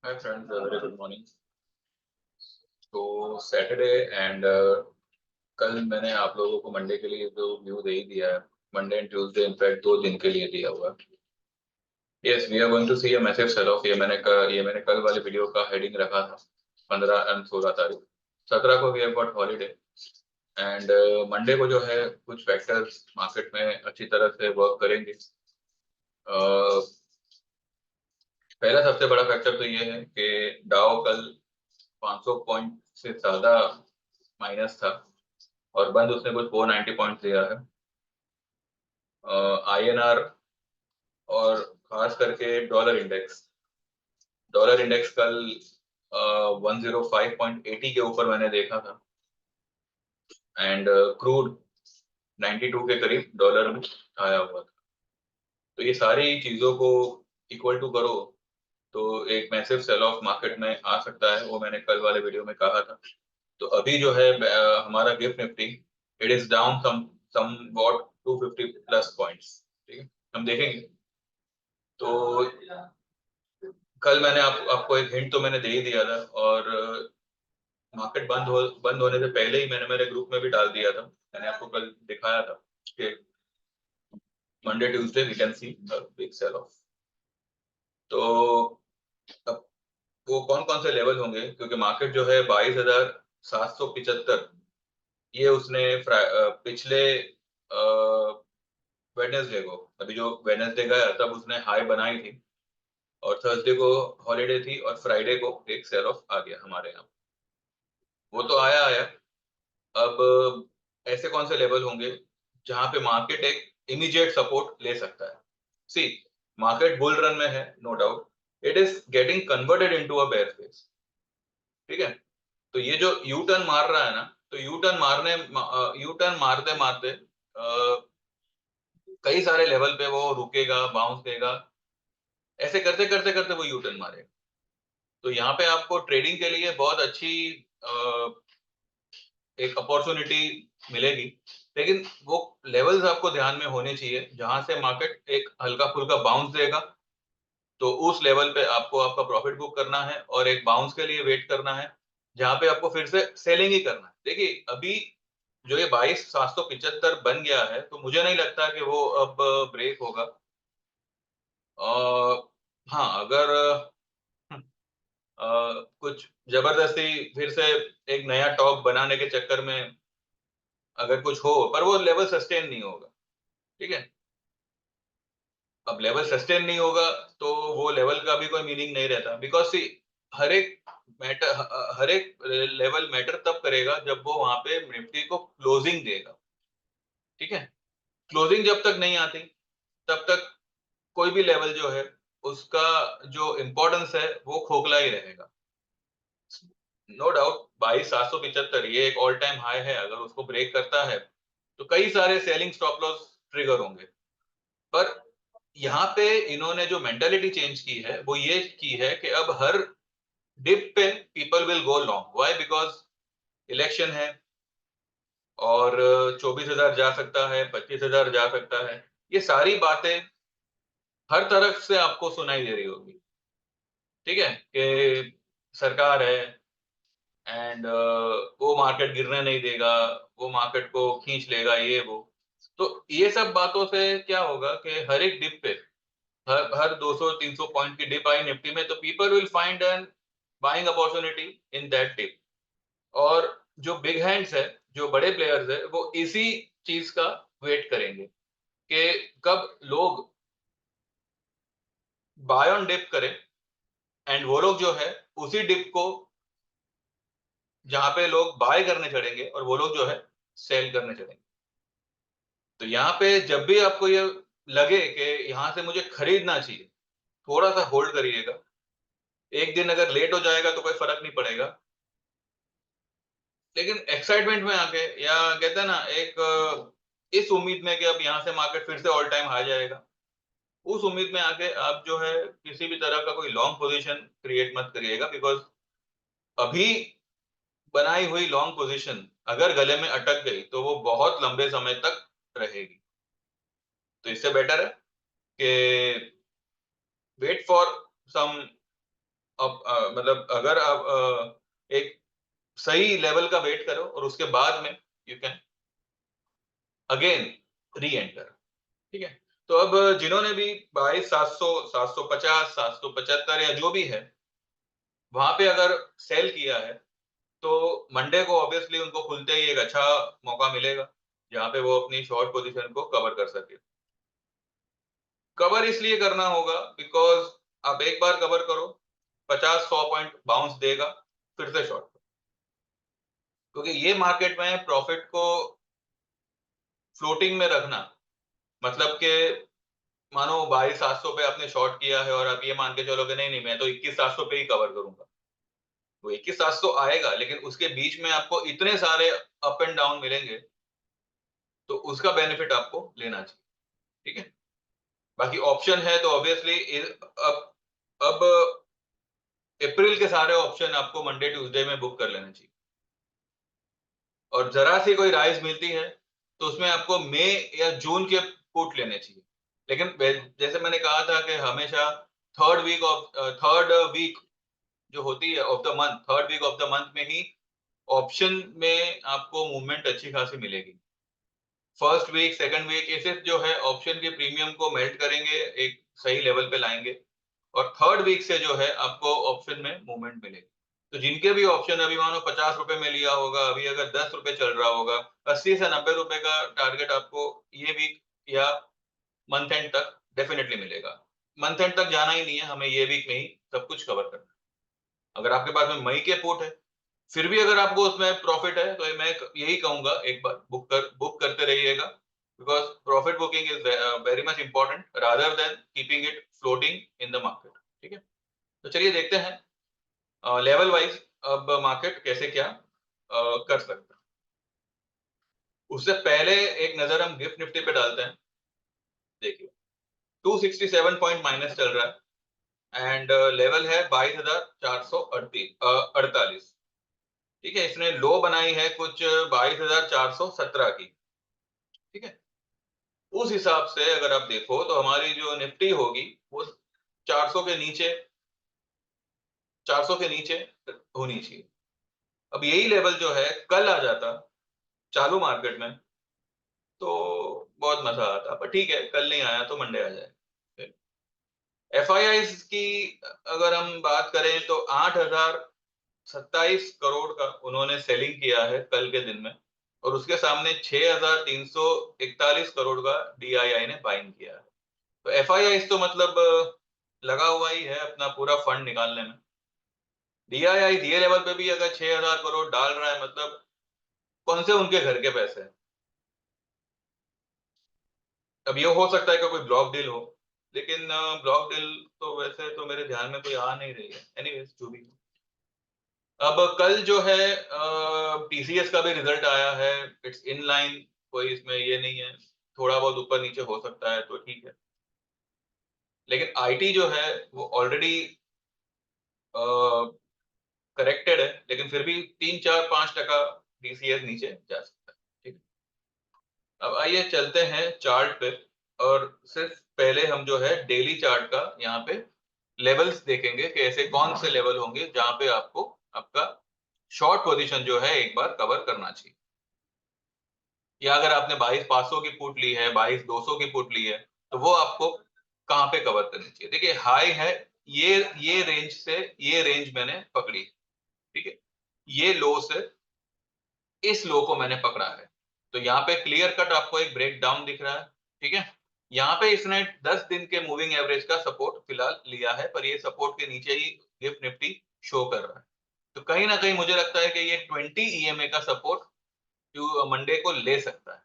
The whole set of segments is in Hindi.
Hi friends, very good morning. तो सैटरडे एंड कल मैंने आप लोगों को मंडे के लिए जो व्यू दे ही दिया है। मंडे एंड ट्यूसडे इनफैक्ट 2 दिन के लिए दिया हुआ है। Yes, we are going to see a massive sell off. ये मैंने कल वाले वीडियो का हेडिंग रखा था। 15 एंड 16 तारीख, 17 को we have got holiday and Monday को जो है कुछ फैक्टर्स मार्केट में अच्छी तरह से वर्क करेंगे। पहला सबसे बड़ा फैक्टर तो ये है कि डाउ कल 500 पॉइंट से ज्यादा माइनस था और बंद उसने कुछ 490 पॉइंट दिया है। आईएनआर और खास करके डॉलर इंडेक्स कल 105.80 के ऊपर मैंने देखा था एंड क्रूड 92 के करीब डॉलर में आया हुआ था। तो ये सारी चीजों को इक्वल टू करो तो एक मैसिव सेल ऑफ मार्केट में आ सकता है। वो मैंने कल वाले वीडियो में कहा था। तो अभी जो है हमारा GIFT Nifty, it is down somewhat 250 plus points. ठीक है, हम देखेंगे। तो कल मैंने आपको एक हिंट तो मैंने दे ही दिया था और मार्केट बंद होने से पहले ही मैंने मेरे ग्रुप में भी डाल दिया था। मैंने आपको कल दिखाया था कि Monday Tuesday we can see big sell off. तो अब वो कौन कौन से लेवल होंगे, क्योंकि मार्केट जो है 22,775 ये उसने पिछले वेडनेसडे को, अभी जो वेडनेसडे गया तब उसने हाई बनाई थी और थर्सडे को हॉलीडे थी और फ्राइडे को एक सेल ऑफ आ गया हमारे यहाँ। वो तो आया आया। अब ऐसे कौन से लेवल होंगे जहां पे मार्केट एक इमीडिएट सपोर्ट ले सकता है। सी, मार्केट बुल रन में है, no doubt. It is getting converted into a bear phase. ठीक है, तो ये जो यू टर्न मार रहा है ना, तो यू टर्न मारते मारते कई सारे लेवल पे वो रुकेगा, बाउंस देगा, ऐसे करते करते करते वो यू टर्न मारेगा। तो यहाँ पे आपको ट्रेडिंग के लिए बहुत अच्छी एक अपॉर्चुनिटी मिलेगी। लेकिन वो लेवल्स आपको ध्यान में होने चाहिए जहां से मार्केट एक हल्का फुल्का बाउंस देगा। तो उस लेवल पे आपको आपका प्रॉफिट बुक करना है और एक बाउंस के लिए वेट करना है जहां पे आपको फिर से सेलिंग ही करना है। देखिए, अभी जो ये 22,775 बन गया है तो मुझे नहीं लगता कि वो अब ब्रेक होगा। हाँ, अगर कुछ जबरदस्ती फिर से एक नया टॉप बनाने के चक्कर में अगर कुछ हो, पर वो लेवल सस्टेन नहीं होगा। ठीक है, अब लेवल सस्टेन नहीं होगा तो वो लेवल का भी कोई मीनिंग नहीं रहता। बिकॉज सी, हर एक हर एक लेवल मैटर तब करेगा जब वो वहां पे निफ्टी को क्लोजिंग देगा। ठीक है, क्लोजिंग जब तक नहीं आती तब तक कोई भी लेवल जो है उसका जो इम्पोर्टेंस है वो खोखला ही रहेगा। नो डाउट 22,775 ये एक ऑल टाइम हाई है। अगर उसको ब्रेक करता है तो कई सारे सेलिंग स्टॉप लॉस ट्रिगर होंगे। पर यहाँ पे इन्होंने जो मेंटालिटी चेंज की है वो ये की है कि अब हर डिप पे people will go long. Why? Because election है और 24,000 जा सकता है, 25,000 जा सकता है। ये सारी बातें हर तरफ से आपको सुनाई दे रही होगी। ठीक है, कि सरकार है एंड वो मार्केट गिरने नहीं देगा, वो मार्केट को खींच लेगा, ये वो। तो ये सब बातों से क्या होगा कि हर एक डिप पे, हर 200-300 पॉइंट की डिप आई निफ्टी में तो people will find an buying opportunity in that dip. और जो बिग हैंड्स है, जो बड़े प्लेयर्स है, वो इसी चीज का वेट करेंगे कि कब लोग बाय ऑन डिप करें एंड वो लोग जो है उसी डिप को जहां पे लोग बाय करने चढ़ेंगे और वो लोग जो है सेल करने चढ़ेंगे। तो यहाँ पे जब भी आपको ये लगे कि यहाँ से मुझे खरीदना चाहिए, थोड़ा सा होल्ड करिएगा। एक दिन अगर लेट हो जाएगा तो कोई फर्क नहीं पड़ेगा, लेकिन एक्साइटमेंट में आके, या कहते हैं ना, एक इस उम्मीद में कि अब यहाँ से मार्केट फिर से ऑल टाइम हाई जाएगा, उस उम्मीद में आके आप जो है किसी भी तरह का कोई लॉन्ग पोजीशन क्रिएट मत करिएगा। बिकॉज अभी बनाई हुई लॉन्ग पोजीशन अगर गले में अटक गई तो वो बहुत लंबे समय तक रहेगी। तो इससे बेटर है कि वेट फॉर सम मतलब अगर आप एक सही लेवल का वेट करो और उसके बाद में यू कैन अगेन री एंटर। ठीक है, तो अब जिन्होंने भी 22,700, 750, 775 या जो भी है वहां पे अगर सेल किया है, तो मंडे को ऑब्वियसली उनको खुलते ही एक अच्छा मौका मिलेगा जहां पे वो अपनी शॉर्ट पोजीशन को कवर कर सके। कवर इसलिए करना होगा बिकॉज आप एक बार कवर करो, 50-100 पॉइंट बाउंस देगा, फिर से शॉर्ट, क्योंकि ये मार्केट में प्रॉफिट को फ्लोटिंग में रखना मतलब कि मानो 22,700 पे आपने शॉर्ट किया है और आप ये मान के चलोगे नहीं नहीं मैं तो 21,700 पे ही कवर करूंगा, वो 21,700 आएगा लेकिन उसके बीच में आपको इतने सारे अप एंड डाउन मिलेंगे, तो उसका बेनिफिट आपको लेना चाहिए। ठीक है, बाकी ऑप्शन है तो ऑब्वियसली अब अब अप्रैल के सारे ऑप्शन आपको मंडे ट्यूसडे में बुक कर लेने चाहिए, और जरा सी कोई राइज मिलती है तो उसमें आपको मई या जून के पुट लेने चाहिए। लेकिन जैसे मैंने कहा था कि हमेशा थर्ड वीक जो होती है of the month, third week of the month में ही ऑप्शन में आपको मूवमेंट अच्छी खासी मिलेगी। फर्स्ट वीक सेकंड वीक ऐसे जो है ऑप्शन के प्रीमियम को मेल्ट करेंगे, एक सही लेवल पे लाएंगे, और थर्ड वीक से जो है आपको ऑप्शन में मूवमेंट मिलेगी। तो जिनके भी ऑप्शन अभी मानो 50 रुपए में लिया होगा, अभी अगर 10 रुपए चल रहा होगा, 80 से 90 रुपए का टारगेट आपको ये वीक या मंथ एंड तक डेफिनेटली मिलेगा। मंथ एंड तक जाना ही नहीं है, हमें ये वीक में ही सब कुछ कवर करना है। अगर आपके पास में मई के पुट है, फिर भी अगर आपको उसमें प्रॉफिट है, तो मैं यही कहूंगा एक बार बुक करते रहिएगा, because profit booking is very much important rather than keeping it floating in the market. ठीक है, तो चलिए देखते हैं लेवल वाइज अब मार्केट कैसे क्या कर सकता है। उससे पहले एक नजर हम गिफ्ट निफ्टी पे डालते हैं। देखिए 267 पॉइंट माइनस चल रहा है एंड लेवल है 22,448। ठीक है, इसने लो बनाई है कुछ 22,417 की। ठीक है, उस हिसाब से अगर आप देखो तो हमारी जो निफ्टी होगी वो 400 के नीचे, 400 के नीचे होनी चाहिए। अब यही लेवल जो है कल आ जाता चालू मार्केट में तो बहुत मजा आता, पर ठीक है कल नहीं आया तो मंडे आ जाए। एफआईआईज की अगर हम बात करें तो 8,027 करोड़ का उन्होंने सेलिंग किया है कल के दिन में, और उसके सामने 6,341 करोड़ का डीआईआई ने बाइंग किया है। तो एफआईआईज तो मतलब लगा हुआ ही है अपना पूरा फंड निकालने में। डीआईआई ये लेवल पे भी अगर 6,000 करोड़ डाल रहा है, मतलब कौन से उनके घर के पैसे हैं। अब ये हो सकता है कि कोई ब्लॉक डील हो, लेकिन ब्लॉक डील तो वैसे तो मेरे ध्यान में कोई आ नहीं रही है। एनीवेज जो भी, अब कल जो है टीसीएस का भी रिजल्ट आया है, इट्स इन लाइन, कोई इसमें ये नहीं है, थोड़ा बहुत ऊपर नीचे हो सकता है तो ठीक है, लेकिन आईटी जो है वो ऑलरेडी करेक्टेड है, लेकिन फिर भी 3-4-5% टीसीएस नीचे जा सकता है। ठीक है, अब आइए चलते हैं चार्ट पे, और सिर्फ पहले हम जो है डेली चार्ट का यहाँ पे लेवल्स देखेंगे कि ऐसे कौन से लेवल होंगे जहां पे आपको आपका शॉर्ट पोजीशन जो है एक बार कवर करना चाहिए। या अगर आपने 22,500 की पुट ली है, 22,200 की पुट ली है, तो वो आपको कहाँ पे कवर करनी चाहिए। देखिए हाई है ये रेंज से, ये रेंज मैंने पकड़ी। ठीक है, ये लो से इस लो को मैंने पकड़ा है, तो यहाँ पे क्लियर कट आपको एक ब्रेक डाउन दिख रहा है। ठीक है, यहाँ पे इसने 10 दिन के मूविंग एवरेज का सपोर्ट फिलहाल लिया है, पर ये सपोर्ट के नीचे ही गिफ्ट निफ्टी शो कर रहा है। तो कहीं ना कहीं मुझे लगता है कि ये 20 ईएमए का सपोर्ट मंडे को ले सकता है।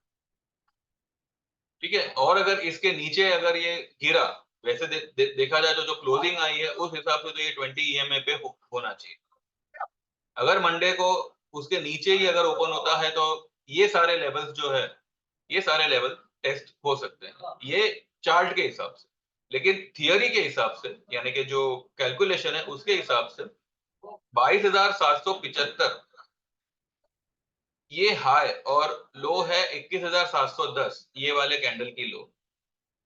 ठीक है, और अगर इसके नीचे अगर ये गिरा, वैसे देखा जाए तो जो क्लोजिंग आई है उस हिसाब से तो ये 20 ईएमए पे होना चाहिए। अगर मंडे को उसके नीचे ही अगर ओपन होता है तो ये सारे लेवल्स जो है, ये सारे लेवल टेस्ट हो सकते हैं, ये चार्ट के हिसाब से। लेकिन थियोरी के हिसाब से यानी कि जो कैलकुलेशन है उसके हिसाब से 22,775 ये हाई, और लो है 21,710, ये वाले कैंडल की लो।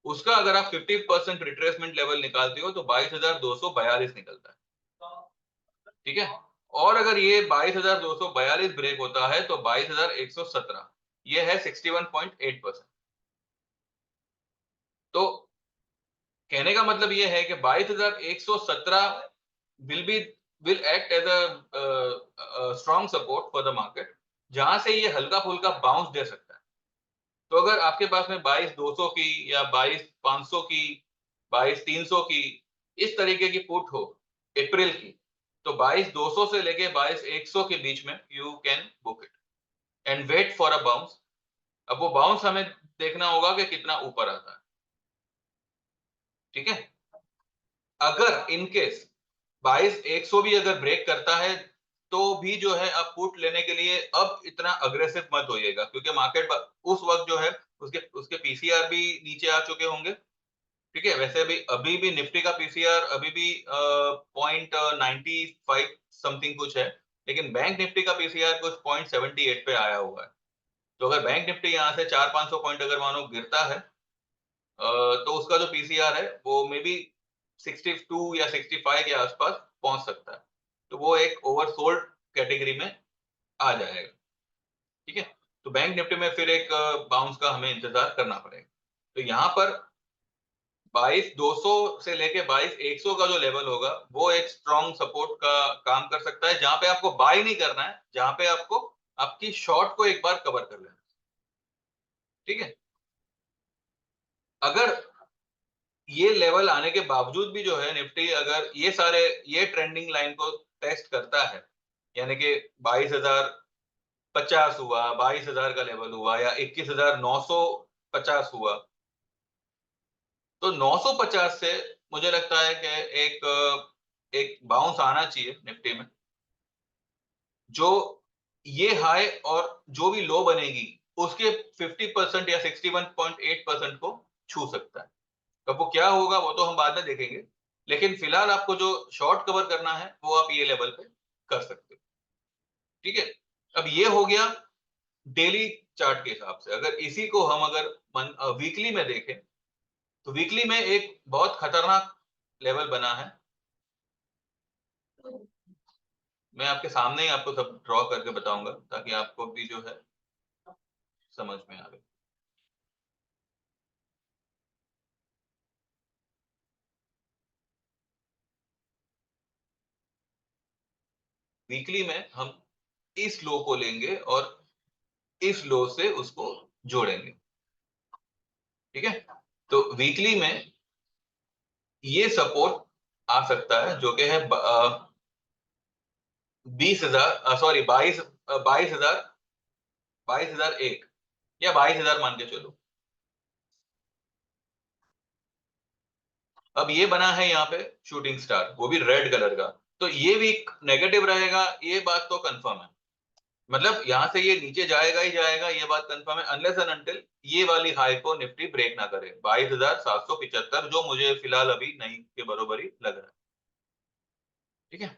उसका अगर आप 50% रिट्रेसमेंट लेवल निकालते हो तो 22,242 निकलता है। ठीक है। और अगर ये 22,242 ब्रेक होता है तो 22,117, ये है 61.8%। तो कहने का मतलब ये है कि 22,117 will be will act as a strong support for the market, जहां से ये हल्का फुल्का बाउंस दे सकता है। तो अगर आपके पास में 22,200 की या 22,500 की, 22,300 की, इस तरीके की पुट हो अप्रैल की, तो 22,200 से लेके 22,100 के बीच में you can book it and wait for a bounce. अब वो बाउंस हमें देखना होगा कि कितना ऊपर आता है। ठीक है। अगर इन केस 22,100 भी अगर ब्रेक करता है तो भी जो है आप पुट लेने के लिए अब इतना अग्रेसिव मत होइएगा, क्योंकि मार्केट उस वक्त जो है उसके उसके पीसीआर भी नीचे आ चुके होंगे। ठीक है। वैसे भी अभी भी निफ्टी का पीसीआर अभी भी 0.95 समथिंग कुछ है, लेकिन बैंक निफ्टी का पीसीआर कुछ 0.78 पे आया हुआ है। तो अगर बैंक निफ्टी यहाँ से 400-500 पॉइंट अगर मानो गिरता है, तो उसका जो पीसीआर है वो मे बी 62 या 65 के आसपास पहुंच सकता है। तो वो एक ओवरसोल्ड कैटेगरी में आ जाएगा। ठीक है। तो बैंक निफ्टी में फिर एक बाउंस का हमें इंतजार करना पड़ेगा। तो यहाँ पर 22,200 से लेके 22,100 का जो लेवल होगा वो एक स्ट्रॉन्ग सपोर्ट का काम कर सकता है, जहां पे आपको बाय नहीं करना है, जहां पे आपको आपकी शॉर्ट को एक बार कवर कर लेना है। ठीक है। अगर ये लेवल आने के बावजूद भी जो है निफ्टी अगर ये ट्रेंडिंग लाइन को टेस्ट करता है, यानी कि 22,050 हुआ, 22,000 का लेवल हुआ, या 21,950 हुआ, तो 950 से मुझे लगता है कि एक बाउंस आना चाहिए निफ्टी में, जो ये हाई और जो भी लो बनेगी उसके 50% या 61.8% को छू सकता है। अब वो क्या होगा वो तो हम बाद में देखेंगे, लेकिन फिलहाल आपको जो शॉर्ट कवर करना है वो आप ये लेवल पे कर सकते हो। ठीक है। अब ये हो गया डेली चार्ट के हिसाब से। अगर इसी को हम अगर वीकली में देखें, तो वीकली में एक बहुत खतरनाक लेवल बना है। मैं आपके सामने ही आपको सब ड्रॉ करके बताऊंगा ताकि आपको भी जो है समझ में आए। वीकली में हम इस लो को लेंगे और इस लो से उसको जोड़ेंगे। ठीक है। तो वीकली में ये सपोर्ट आ सकता है जो कि है 20,000, सॉरी 22,000, 22,001 या 22,000 मान के चलो। अब ये बना है यहाँ पे शूटिंग स्टार, वो भी रेड कलर का। तो ये वीक नेगेटिव रहेगा, ये बात तो कंफर्म है। मतलब यहां से ये नीचे जाएगा ही जाएगा, ये बात कंफर्म है, अनलेस एंड अनटिल ये वाली हाई को निफ्टी ब्रेक ना करे 22,775, जो मुझे फिलहाल अभी नहीं के बरोबर ही लग रहा है। ठीक है।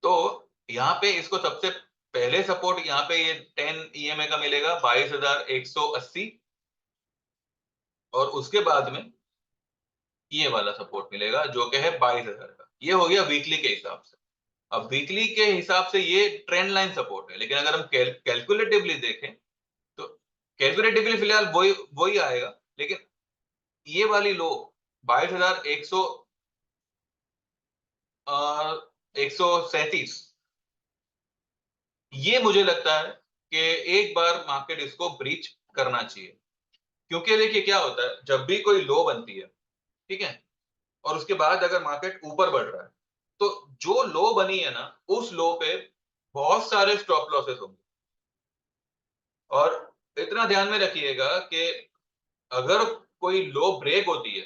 तो यहाँ पे इसको सबसे पहले सपोर्ट यहाँ पे ये 10 ईएमए का मिलेगा 22,180, और उसके बाद में ये वाला सपोर्ट मिलेगा जो कि है 22,000 का। ये हो गया वीकली के हिसाब से। अब वीकली के हिसाब से ये ट्रेंड लाइन सपोर्ट है, लेकिन अगर हम कैलकुलेटिवली देखें तो कैलकुलेटिवली फिलहाल वही वही आएगा, लेकिन ये वाली लो 22,100, 137, ये मुझे लगता है कि एक बार मार्केट इसको ब्रीच करना चाहिए। क्योंकि देखिए क्या होता है जब भी कोई लो बनती है, ठीक है, और उसके बाद अगर मार्केट ऊपर बढ़ रहा है, तो जो लो बनी है ना उस लो पे बहुत सारे स्टॉप लॉसेस होंगे। और इतना ध्यान में रखिएगा कि अगर कोई लो ब्रेक होती है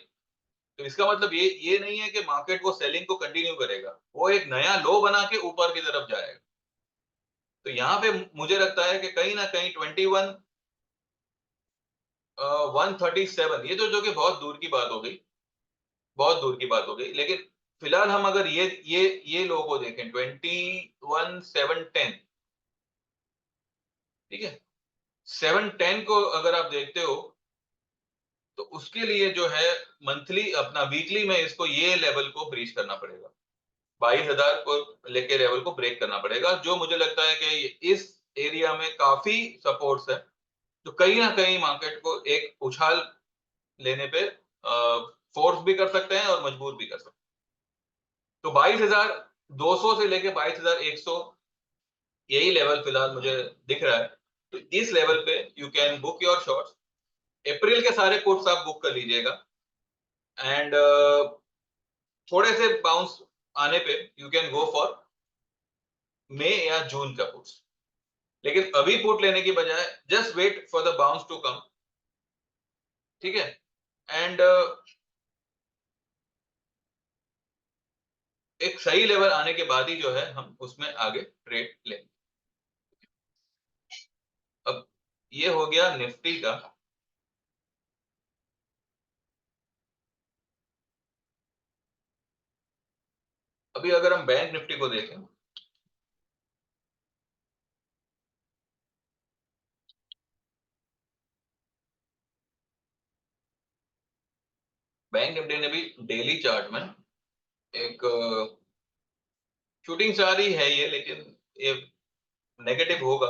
तो इसका मतलब ये नहीं है कि मार्केट वो सेलिंग को कंटिन्यू करेगा, वो एक नया लो बना के ऊपर की तरफ जाएगा। तो यहाँ पे मुझे लगता है कि कहीं ना कहीं 21 137, ये तो जो कि बहुत दूर की बात हो गई, बहुत दूर की बात हो गई, लेकिन फिलहाल हम अगर ये लो को देखें 21,710, ठीक है, 710 को अगर आप देखते हो तो उसके लिए जो है मंथली अपना वीकली में इसको ये लेवल को ब्रीच करना पड़ेगा, 22,000 को लेके लेवल को ब्रेक करना पड़ेगा, जो मुझे लगता है कि इस एरिया में काफी सपोर्ट्स है, जो कहीं ना कहीं मार्केट को एक उछाल लेने पे फोर्स भी कर सकते हैं और मजबूर भी कर सकते हैं। तो 22,200 से लेके 22,100 यही लेवल फिलहाल मुझे दिख रहा है। तो इस लेवल पे you can book your shorts. April के सारे पुट्स आप बुक कर लीजिएगा एंड थोड़े से बाउंस आने पे you can go for May या जून का पुट्स। लेकिन अभी पुट लेने की बजाय just wait for the bounce to come, ठीक है। एंड एक सही लेवल आने के बाद ही जो है हम उसमें आगे ट्रेड लेंगे। अब ये हो गया निफ्टी का। अभी अगर हम बैंक निफ्टी को देखें, बैंक निफ्टी ने भी डेली चार्ट में एक शूटिंग स्टार ही है ये, लेकिन ये नेगेटिव होगा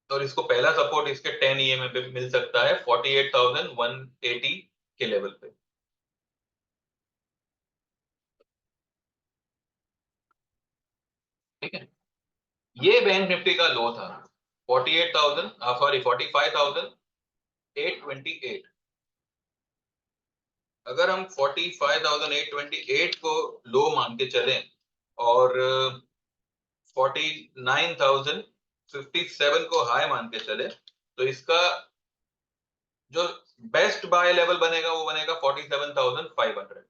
और इसको पहला सपोर्ट इसके 10 ईएमए पे मिल सकता है 48,180 के लेवल पे। ठीक है, ये बैंक निफ्टी का लो था 48,000 सॉरी 45,828। अगर हम 45,828 को लो मान के चलें और 49,057 को हाई मान के चले, तो इसका जो बेस्ट बाय लेवल बनेगा वो बनेगा 47,500।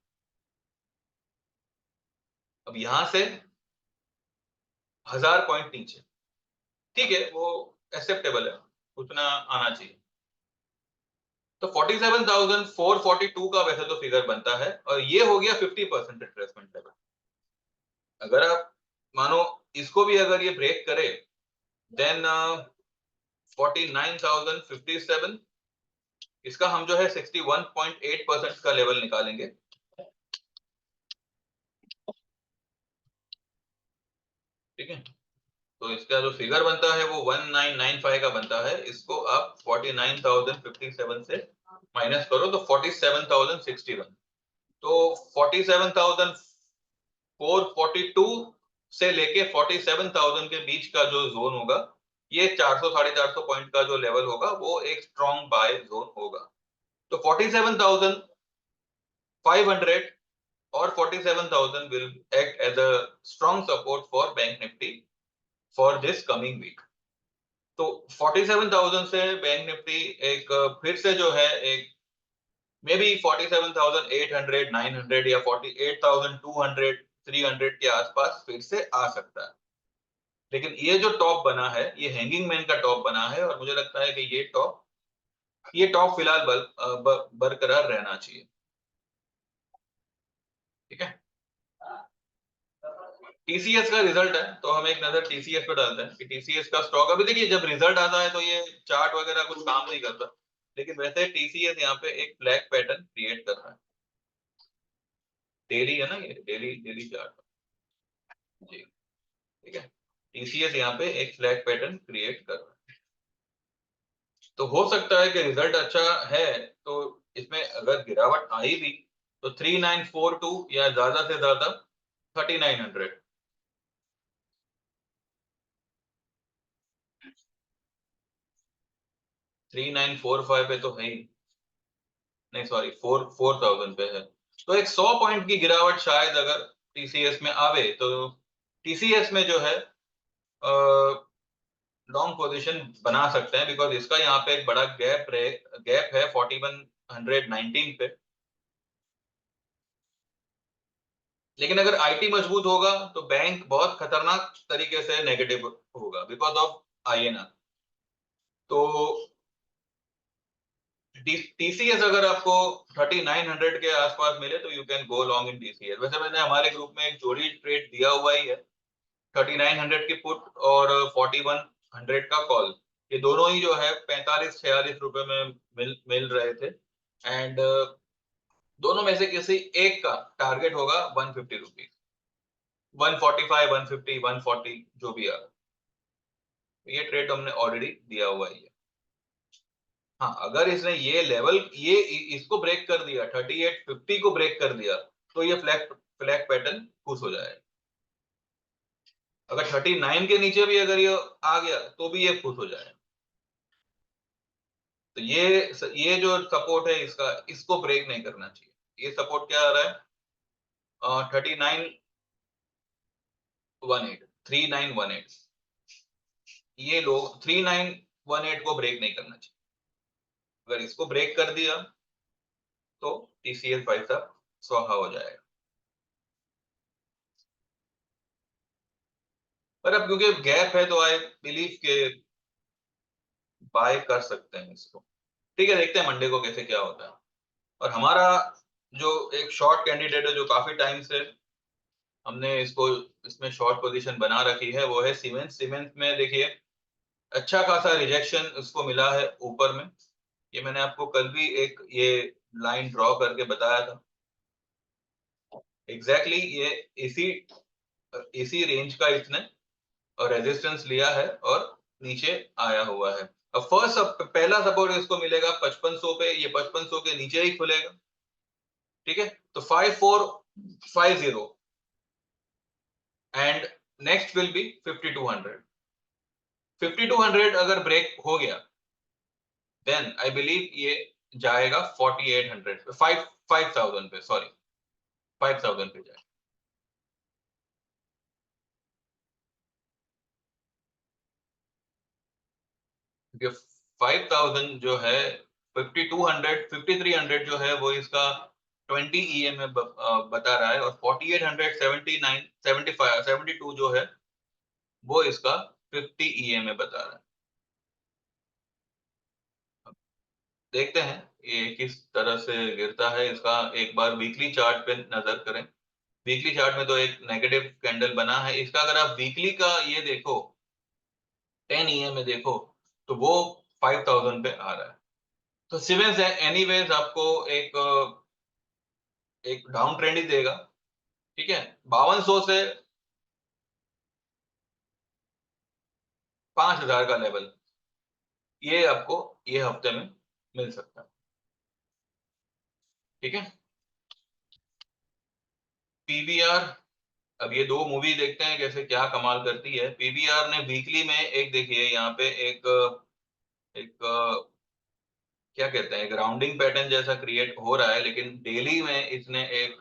अब यहां से 1000 पॉइंट नीचे, ठीक है, वो एक्सेप्टेबल है, उतना आना चाहिए। तो 47,442 का वैसे तो फिगर बनता है और ये हो गया 50% रिट्रेसमेंट लेवल। अगर आप मानो इसको भी अगर ये ब्रेक करे देन 49,057, इसका हम जो है 61.8% का लेवल निकालेंगे। ठीक है, तो इसका जो फिगर बनता है वो 1995 का बनता है। इसको आप 49,057 से माइनस करो तो 47,061। तो 47,442 से लेके 47,000 के बीच का जो जोन होगा, ये 400 450 पॉइंट का जो लेवल होगा वो एक स्ट्रॉन्ग बाय जोन होगा। तो 47,500 और 47,000 will act as a strong support for Bank Nifty for this coming week। तो 47,000 से बैंक निफ्टी एक फिर से जो है एक मे बी 47,800 900 या 48,200 300 के आसपास फिर से आ सकता है। लेकिन ये जो टॉप बना है ये हैंगिंग मैन का टॉप बना है और मुझे लगता है कि ये टॉप फिलहाल बरकरार रहना चाहिए। ठीक है, टीसीएस का रिजल्ट है तो हम एक नजर टीसीएस पे डालते हैं कि टीसीएस का स्टॉक, अभी देखिए जब रिजल्ट आता है तो ये चार्ट वगैरह कुछ काम नहीं करता, लेकिन वैसे टीसीएस यहाँ पे एक ब्लैक पैटर्न क्रिएट कर रहा है। डेली है ना, ये डेली डेली चार्ट जी। ठीक है, टीसीएस यहाँ पे एक फ्लैग पैटर्न क्रिएट कर रहा है, तो हो सकता है कि रिजल्ट अच्छा है तो इसमें अगर गिरावट आई भी तो 3942 या ज्यादा से ज्यादा 3900। 3945 पे तो है ही नहीं, सॉरी 4000 पे है। तो एक 100 पॉइंट की गिरावट शायद अगर टीसीएस में आवे तो टीसीएस में जो है लॉन्ग पोजीशन बना सकते हैं, बिकॉज इसका यहाँ पे एक बड़ा गैप है 4119 पे। लेकिन अगर आईटी मजबूत होगा तो बैंक बहुत खतरनाक तरीके से नेगेटिव होगा बिकॉज ऑफ आईएनआर। तो टीसीएस अगर आपको 3900 के आसपास मिले तो you can go long in TCS. वैसे मैंने हमारे ग्रुप में एक जोड़ी ट्रेड दिया हुआ ही है, 3900 की पुट और 4100 का कॉल। ये दोनों ही जो है 45-46 रुपए में मिल रहे थे। एंड दोनों में से किसी एक का टारगेट होगा 150 रुपीज, 145, 150, 140 जो भी आ, ये ट्रेड हमने ऑलरेडी दिया हुआ है। हाँ, अगर इसने ये लेवल ये इसको ब्रेक कर दिया, 3850 को ब्रेक कर दिया, तो ये फ्लैग फ्लैग पैटर्न खुश हो जाएगा। अगर 39 के नीचे भी अगर ये आ गया तो भी ये खुश हो जाएगा। तो ये जो सपोर्ट है इसका, इसको ब्रेक नहीं करना चाहिए। ये सपोर्ट क्या आ रहा है? 3918, 3918। ये लोग 3918 को ब्रेक नहीं करना चाहिए। अगर इसको ब्रेक कर दिया तो टीसीएस भाई साहब स्वाहा हो जाएगा। पर अब क्योंकि गैप है तो आई बिलीव के बाय कर सकते हैं इसको। ठीक है, देखते हैं मंडे को कैसे क्या होता है। और हमारा जो एक शॉर्ट कैंडिडेट है जो काफी टाइम से हमने इसको इसमें शॉर्ट पोजीशन बना रखी है, वो है सीमेंस। सीमेंस में देखिए अच्छा खासा रिजेक्शन उसको मिला है ऊपर में। ये मैंने आपको कल भी एक ये लाइन ड्रॉ करके बताया था। एग्जैक्टली ये इसी इसी रेंज का इसने रेजिस्टेंस लिया है और नीचे आया हुआ है। अब फर्स्ट पहला सपोर्ट इसको मिलेगा 5500 पे, ये 5500 के नीचे ही खुलेगा। ठीक है, तो 5450 एंड नेक्स्ट विल बी 5200। 5200 अगर ब्रेक हो गया देन आई बिलीव ये जाएगा 4800 पे, 5000 पे, सॉरी 5000 पे जाएगा। क्योंकि 5000 जो है, 5200 5300 जो है वो इसका 20 ईएमए बता रहा है, और 4800 79 75 72 जो है वो इसका 50 ईएमए बता रहा है। देखते हैं ये किस तरह से गिरता है। इसका एक बार वीकली चार्ट पे नजर करें। वीकली चार्ट में तो एक नेगेटिव कैंडल बना है इसका। अगर आप वीकली का ये देखो 10 ईएमए देखो तो वो 5000 पे आ रहा है। तो सिमेंस एनीवेज आपको एक एक डाउन ट्रेंड ही देगा। ठीक है, 5200 से 5000 का लेवल ये आपको ये हफ्ते में मिल सकता है। ठीक है, पीवीआर। अब ये दो मूवी देखते हैं कैसे क्या कमाल करती है। पीवीआर ने वीकली में एक देखिए यहाँ पे एक एक क्या कहते हैं, एक राउंडिंग पैटर्न जैसा क्रिएट हो रहा है, लेकिन डेली में इसने एक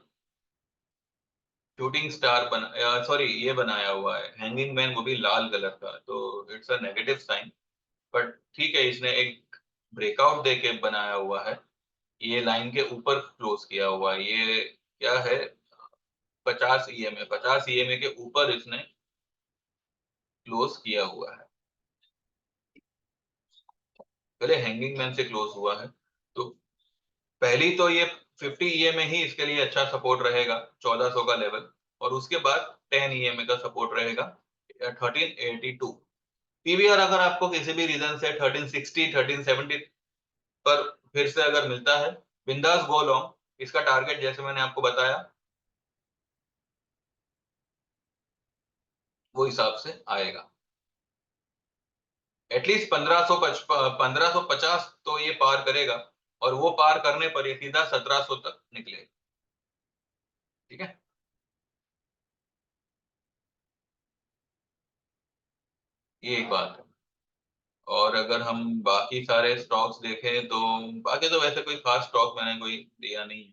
शूटिंग स्टार बना, सॉरी ये बनाया हुआ है हैंगिंग मैन, वो भी लाल कलर का, तो it's a negative sign. But ठीक है, इसने एक ब्रेकआउट देके बनाया हुआ है। ये लाइन के ऊपर क्लोज किया हुआ है। ये क्या है, 50 ईएमए, 50 ईएमए के ऊपर इसने क्लोज किया हुआ है। पहले हैंगिंग मैन से क्लोज हुआ है। तो पहली तो ये 50 ईएमए ही इसके लिए अच्छा सपोर्ट रहेगा, 1400 का लेवल। और उसके बाद 10 ईएमए का सपोर्ट रहेगा 1382। पीवीआर अगर आपको किसी भी रीजन से 1360 1370 पर फिर से अगर मिलता है, बिंदास गो लॉन्ग। इसका टारगेट जैसे मैंने आपको बताया वो हिसाब से आएगा। एटलीस्ट 1550 तो ये पार करेगा, और वो पार करने पर ये सीधा 1700 तक निकलेगा। ठीक है, ये एक बात है। और अगर हम बाकी सारे स्टॉक्स देखें तो बाकी तो वैसे कोई खास स्टॉक मैंने कोई दिया नहीं है।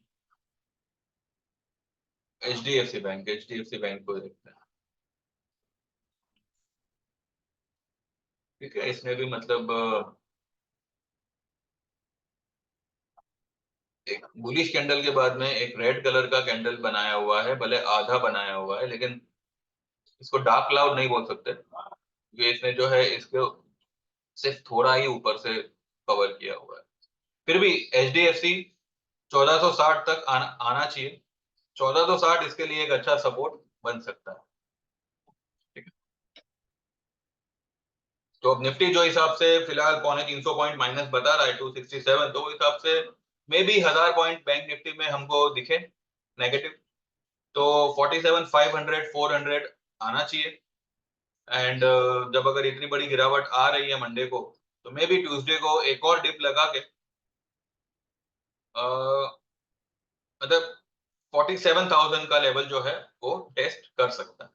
HDFC bank को देखते हैं। ठीक है, इसमें भी मतलब एक बुलिश कैंडल के बाद में एक रेड कलर का कैंडल बनाया हुआ है, भले आधा बनाया हुआ है, लेकिन इसको डार्क क्लाउड नहीं बोल सकते क्योंकि इसने जो है इसको सिर्फ थोड़ा ही ऊपर से कवर किया हुआ है। फिर भी एच डी एफ सी 1460 तक आना चाहिए। 1460 इसके लिए एक अच्छा सपोर्ट बन सकता है। ठीक है, तो अब निफ्टी जो हिसाब से फिलहाल 350 पॉइंट माइनस बता रहा है 267, तो उस हिसाब से may be 1000 point bank Nifty में हमको दिखे नेगेटिव, तो 47,500 400 आना चाहिए। एंड जब अगर इतनी बड़ी गिरावट आ रही है मंडे को, तो मे बी ट्यूसडे को एक और डिप लगा के मतलब 47,000 का लेवल जो है वो टेस्ट कर सकता है।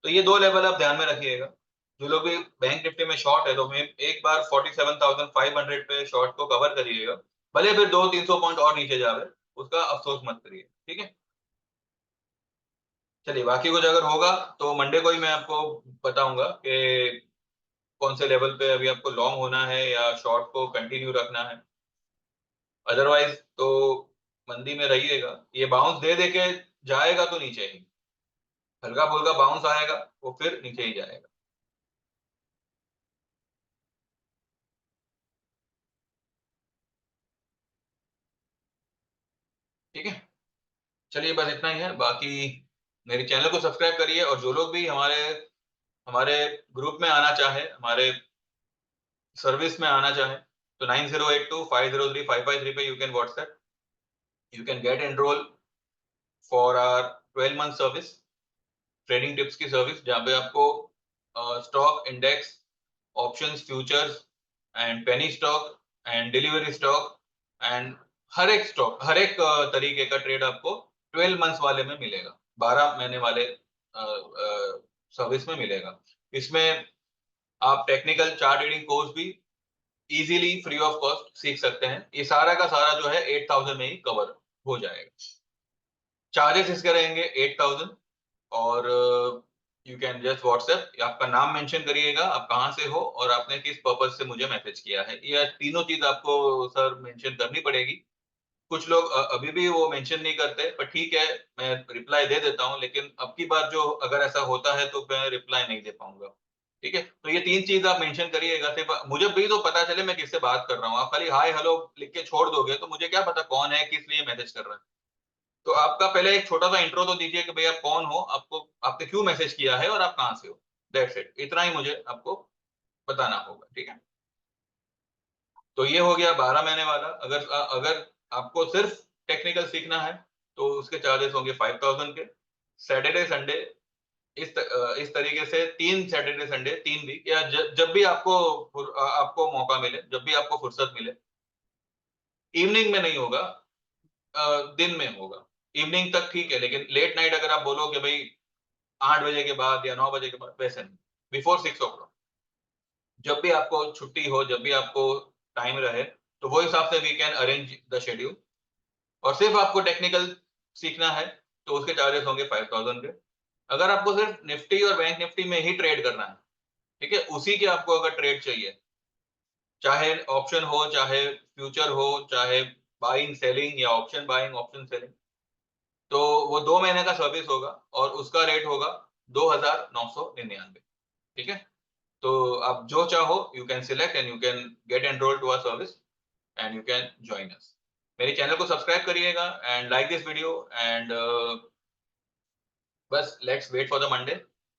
तो ये दो लेवल आप ध्यान में रखिएगा। जो लोग भी बैंक निफ्टी में शॉर्ट है, तो मैं एक बार 47,500 पे शॉर्ट को कवर करिएगा, भले फिर 200-300 पॉइंट और नीचे जावे, उसका अफसोस मत करिए, ठीक है। चलिए, बाकी कुछ अगर होगा तो मंडे को ही मैं आपको बताऊंगा कि कौन से लेवल पे अभी आपको लॉन्ग होना है या शॉर्ट को कंटिन्यू रखना है। अदरवाइज तो मंदी में रहिएगा। ये बाउंस दे दे के जाएगा तो नीचे ही, हल्का फुल्का बाउंस आएगा वो फिर नीचे ही जाएगा। ठीक है, चलिए बस इतना ही है। बाकी मेरे चैनल को सब्सक्राइब करिए, और जो लोग भी हमारे हमारे ग्रुप में आना चाहे, हमारे सर्विस में आना चाहे, तो 9082503553 पे you can WhatsApp, you can get enrol for our 12 month service, trading tips की सर्विस, जहाँ पे आपको stock index, options, futures and penny stock and delivery stock and हर एक स्टॉक, हर एक तरीके का ट्रेड आपको 12 मंथ्स वाले में मिलेगा, 12 महीने वाले सर्विस में मिलेगा। इसमें आप टेक्निकल चार्ट रीडिंग कोर्स भी इजीली फ्री ऑफ कॉस्ट सीख सकते हैं। ये सारा का सारा जो है 8,000 में ही कवर हो जाएगा। चार्जेस इसके रहेंगे 8,000, और यू कैन जस्ट व्हाट्सएप, आपका नाम मेंशन करिएगा, आप कहाँ से हो और आपने किस पर्पज से मुझे मैसेज किया है। ये तीनों चीज आपको सर मेंशन करनी पड़ेगी। कुछ लोग अभी भी वो मेंशन नहीं करते, पर ठीक है, मैं रिप्लाई दे देता हूँ, लेकिन अब की बार जो अगर ऐसा होता है तो मैं रिप्लाई नहीं दे पाऊंगा। ठीक है, तो ये तीन चीज आप मेंशन करिएगा, सिर्फ मुझे भी तो पता चले मैं किससे बात कर रहा हूँ। आप खाली हाय हेलो लिख के छोड़ दोगे तो मुझे क्या पता कौन है, किस लिए मैसेज कर रहा है। तो आपका पहले एक छोटा सा इंट्रो तो दीजिए कि भैया आप कौन हो, आपको आपने क्यों मैसेज किया है और आप कहाँ से हो। दैट्स इट, इतना ही मुझे आपको बताना होगा, ठीक है। तो ये हो गया 12 महीने वाला। अगर अगर आपको सिर्फ टेक्निकल सीखना है तो उसके चार्जेस होंगे 5,000 के। सैटरडे संडे इस तरीके से 3 सैटरडे संडे 3 वीक, या जब भी आपको आपको मौका मिले, जब भी आपको फुर्सत मिले। इवनिंग में नहीं होगा, दिन में होगा। इवनिंग तक ठीक है, लेकिन लेट नाइट अगर आप बोलो कि भाई 8 बजे के बाद या 9 बजे के बाद, वैसे नहीं, बिफोर 6 o'clock। जब भी आपको छुट्टी हो, जब भी आपको टाइम रहे, तो वो हिसाब से we can arrange the schedule. और सिर्फ आपको टेक्निकल सीखना है तो उसके चार्जेस होंगे 5,000 के। अगर आपको सिर्फ निफ्टी और बैंक निफ्टी में ही ट्रेड करना है, ठीक है, उसी के आपको अगर ट्रेड चाहिए, चाहे ऑप्शन हो, चाहे फ्यूचर हो, चाहे बाइंग सेलिंग या ऑप्शन बाइंग ऑप्शन सेलिंग, तो वो 2 महीने का सर्विस होगा और उसका रेट होगा 2,999। ठीक है, तो आप जो चाहो you can select and you can get enrol to our service and you can join us. मेरे चैनल को सब्सक्राइब करिएगा and like this video and बस let's wait for the Monday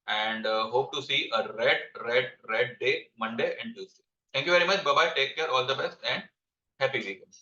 and hope to see a red day Monday and Tuesday. Thank you very much, bye bye, take care, all the best and happy weekend.